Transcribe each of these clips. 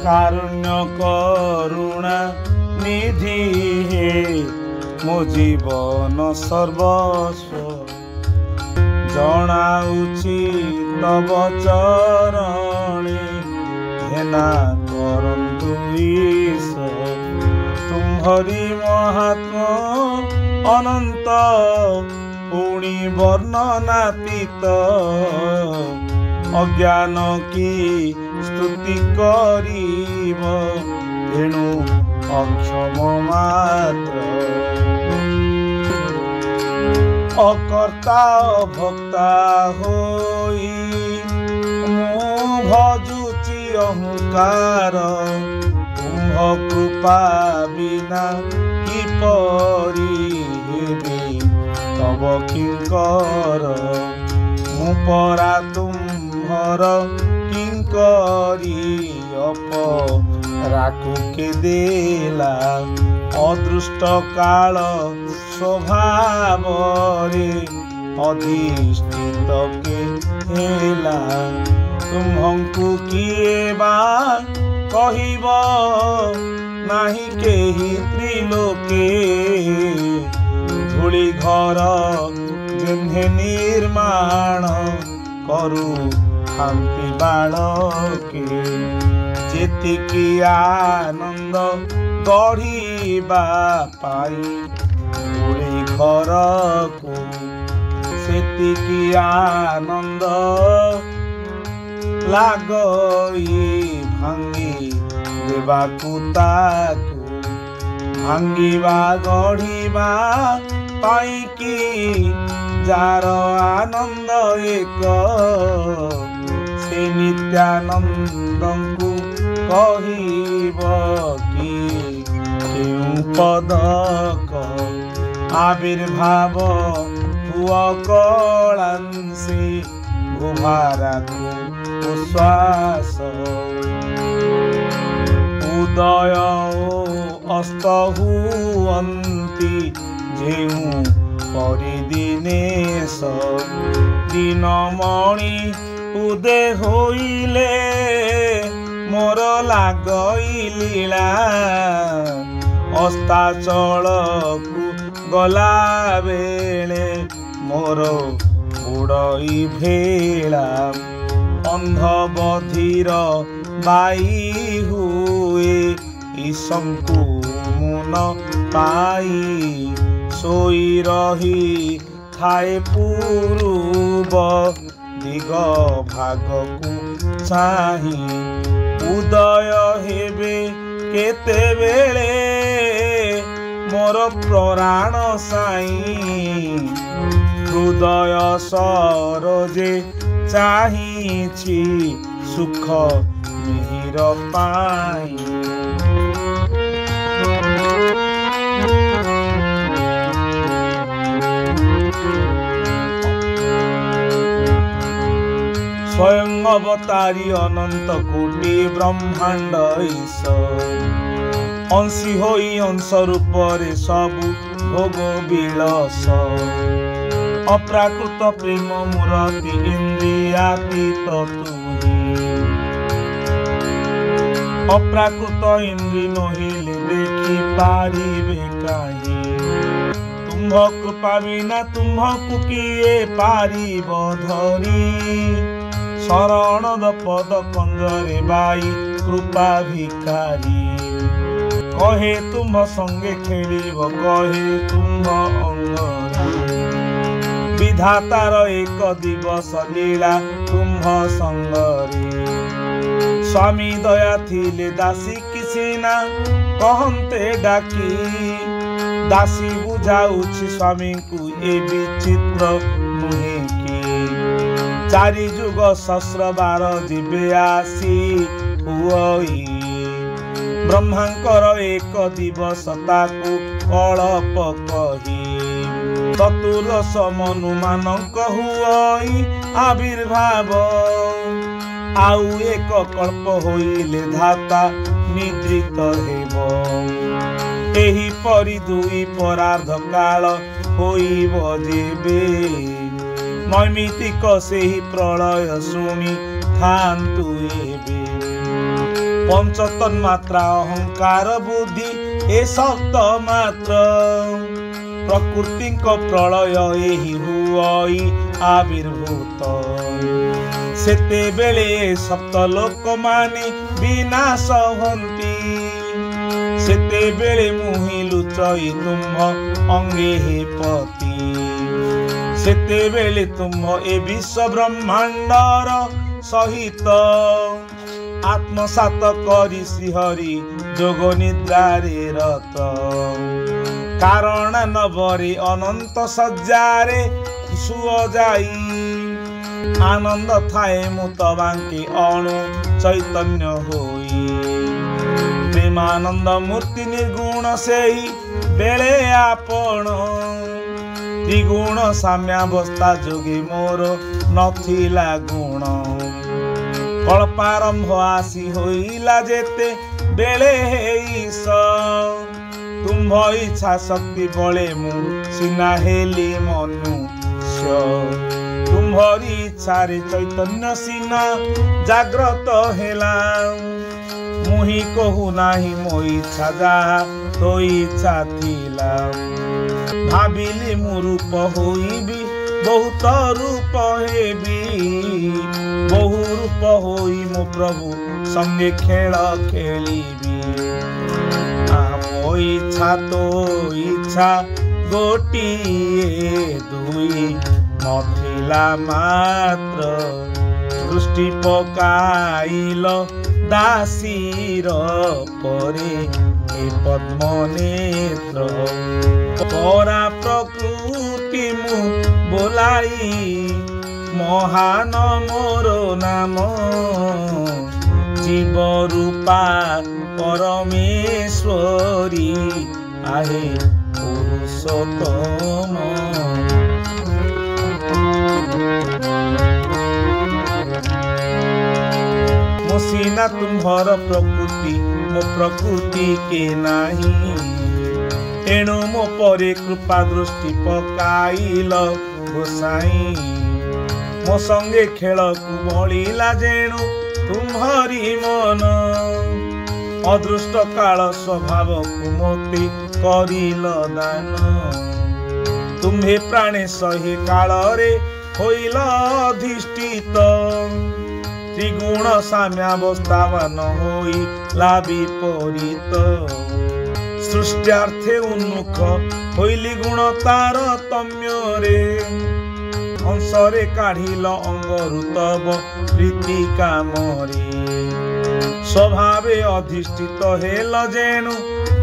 कारुण्य करुणा निधि हे मो जीवन सर्वस्व जनाउछि तब चरणे घेना करन्तु ईश्वर तुम्हारी महात्मा अनंत पुणी वर्णनातीत अज्ञान की स्तुति करीब तेणु अक्षम मात्र अकर्ता भक्ता होई मु भजुची अहंकार तुम्ह कृपा बिना किपरि हेबे तब किंकर मु परा तुम्हर किंकरी अपराकु के देला अदृष्ट काल स्वभाव रे अधिष्ठित के हेला तुम्हंकु किए बा कहिब नाही केही त्रिलोके धूଳି घर जेन्हे निर्माण करू शांति बालके जेतिकी आनंद गढ़िबा पाई धूଳି घर को सेतिकी आनंद लागई भांगी देवाकू ताकू भांगिबा गढ़िबा पाईकी जार आनंद एक से नित्यानंदंकु कहिब कि केउ पदक आविर्भाव हुआ कलांसी गुभाराकु श्वास उदय अस्त हुअन्ति जेउ परिदिनेश दिनमणि उदे होइले मोर लागई लीला अस्ताचलकु गला बेले मोर उड़ई भेला अंध बधिर बाई हुए ईशंकु मुन पाई सोई रही थाए पूर्व दिग भागकु चाही उदय हेबे केते बेले मोर प्राण साई हृदय सरोजे चाहिछि सुख मिहिर पाई स्वयं अवतारी अनंत कोटि ब्रह्मांड ईश्वर अंशी होई अंश रूपरे सबु भोग विलास अप्राकृत प्रेम मूर्ति इंद्रियातीत तुही अप्राकृत इंद्रि नहिले देखि पारिबे काहे तुम्ह कृपा बिना तुम्हकु किए पारिब धरी शरणद पद कंजरे बाई कृपा भिखारी कहे तुम संगे खेलिब कहे तुम अंगरे विधातार एक दिवस लीला तुम संगरे स्वामी दया थिले दासी किसी ना कहते डाकी दासी बुझाउछि स्वामी को ए विचित्र नुहे कि चारि जुग सहस्र बार जीवे आसी हुई ब्रह्मांकर एक दिवस ताकू कलप कही चतुर्दश मनु मानक हुई आविर्भाव आउ एक कल्प होइले धाता निद्रित हेब एही परि दुई परार्ध काल होइब जेबे नैमितिक सेही प्रलय शुणी थांतु एबे पंचतन्मात्रा अहंकार बुद्धि ए सप्त मात्र प्रकृति प्रलय एहि हुई आविर्भूत सेते बेले सप्त लोक माने विनाश हंती सेते बेले मुहि लुचई तुम अंगे हे पति सेते बेले तुम ए विश्व ब्रह्मांडर सहित आत्मसात करी श्रीहरि जोग निद्रारे रत कारण नवरे अनंत सज्जारे सुअ जाई आनंद थाए मुत बांके अणु चैतन्य होई प्रेमानंद मूर्ति निर्गुण सेही बेले आपण त्रिगुण साम्यावस्था जोगे मोर नथिला गुण कल्पारंभ आसी होइला जेते बेले हेईस तुम्भ इच्छा शक्ति बले मु सिना हेली मनुष्य तुम्भरी इच्छा रे चैतन्य सिना जाग्रत हेला मुहि कहु नाही मो इच्छा जा तो इच्छा थिला भाबिली मु रूप होइबी बहुत रूप हेबी बहु रूप होई मो प्रभु संगे खेल खेलिबी मो इच्छा तो इच्छा गोटिए दुई नथिला मात्र दृष्टि पकाइल दासीर परे ए पद्म नेत्र परा प्रकृति मु बोलाई महान मोर नाम जीव रूपा परमेश्वरी आहे पुरुषोत्तम मो सीना तुम्हार प्रकृति मो प्रकृति के नाही एणु मो परे कृपा दृष्टि पकाइल गोसाई मो संगे खेल को बलिला जेणु तुम्हारी मन अदृष्ट काल स्वभाव को मोते करिल दान तुम्हे प्राणे सहे काल रे होइल अधिष्ठित त्रिगुण साम्यावस्थावान होई लाभि परित सृष्ट्यार्थे उन्मुख होइली गुण तारतम्य रे अंशरे काढ़िल अंगरु तब प्रीति कामरे स्वभावे अधिष्ठित हेल जेणु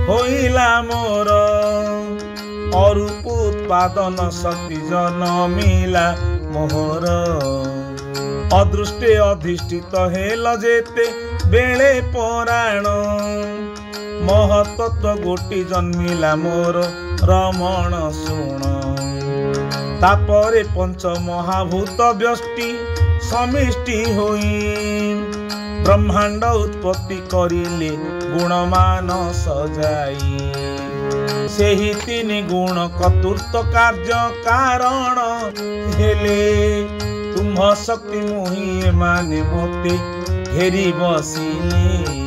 होइला मोर अरूप उत्पादन शक्ति जनमिला मोहर अदृष्टे अधिष्ठित हेल जेते बेले पराण महतत्व गोटी जन्मिला मोर रमण शुण तापरे पंच महाभूत व्यष्टि समिष्टि होई ब्रह्मांड उत्पत्ति करिले गुणमान सजाई सेही तीन गुण कतुर्थ कार्य कारण हेले तुम्ह शक्ति मोहि एमाने मोते घेरी बसिले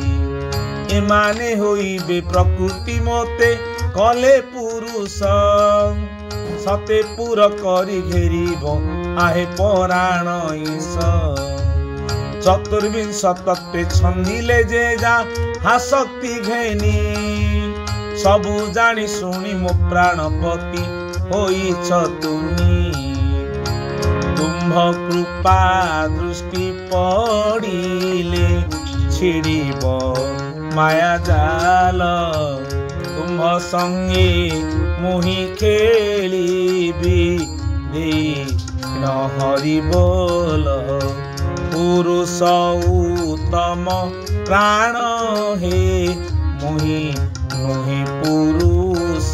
एमाने होइबे प्रकृति मोते कले पुरुष सते पुर करी घेरिब आहे पराण ईश चतुर्विंश तत्वे छन्दिले जे जा हाशक्ति घेनी सबु जानी शुणी मो प्राणपति होइछ तुनी तुम्भ कृपा दृष्टि पड़िले छिड़िब माया जाल तुम्भ संगे मुहि खेलिबी न हरि बोल पुरुष उत्तम प्राण हे मुहि मुहि पुरुष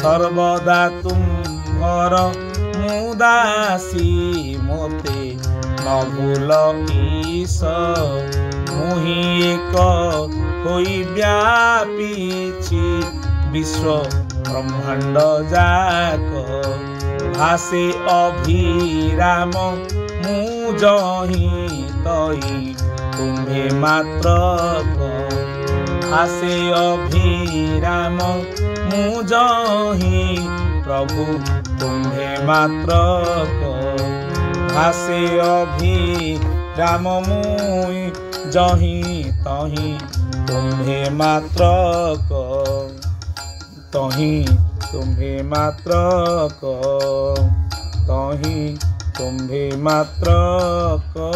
सर्वदा तुम्हर मुदासी मोते न भूल ईश मुहि एक होई व्यापीछि विश्व ब्रह्मांड जाक भासे अभिराम मुजहि तई तुम्हे मात्र को आसे अभिराम मुझहि प्रभु तुम्हे मात्र को आसे अभिराम मुझहि तहि तुम्हे मात्र को तहि तुम्हे मात्र को तहि तुम्हे मात्र को।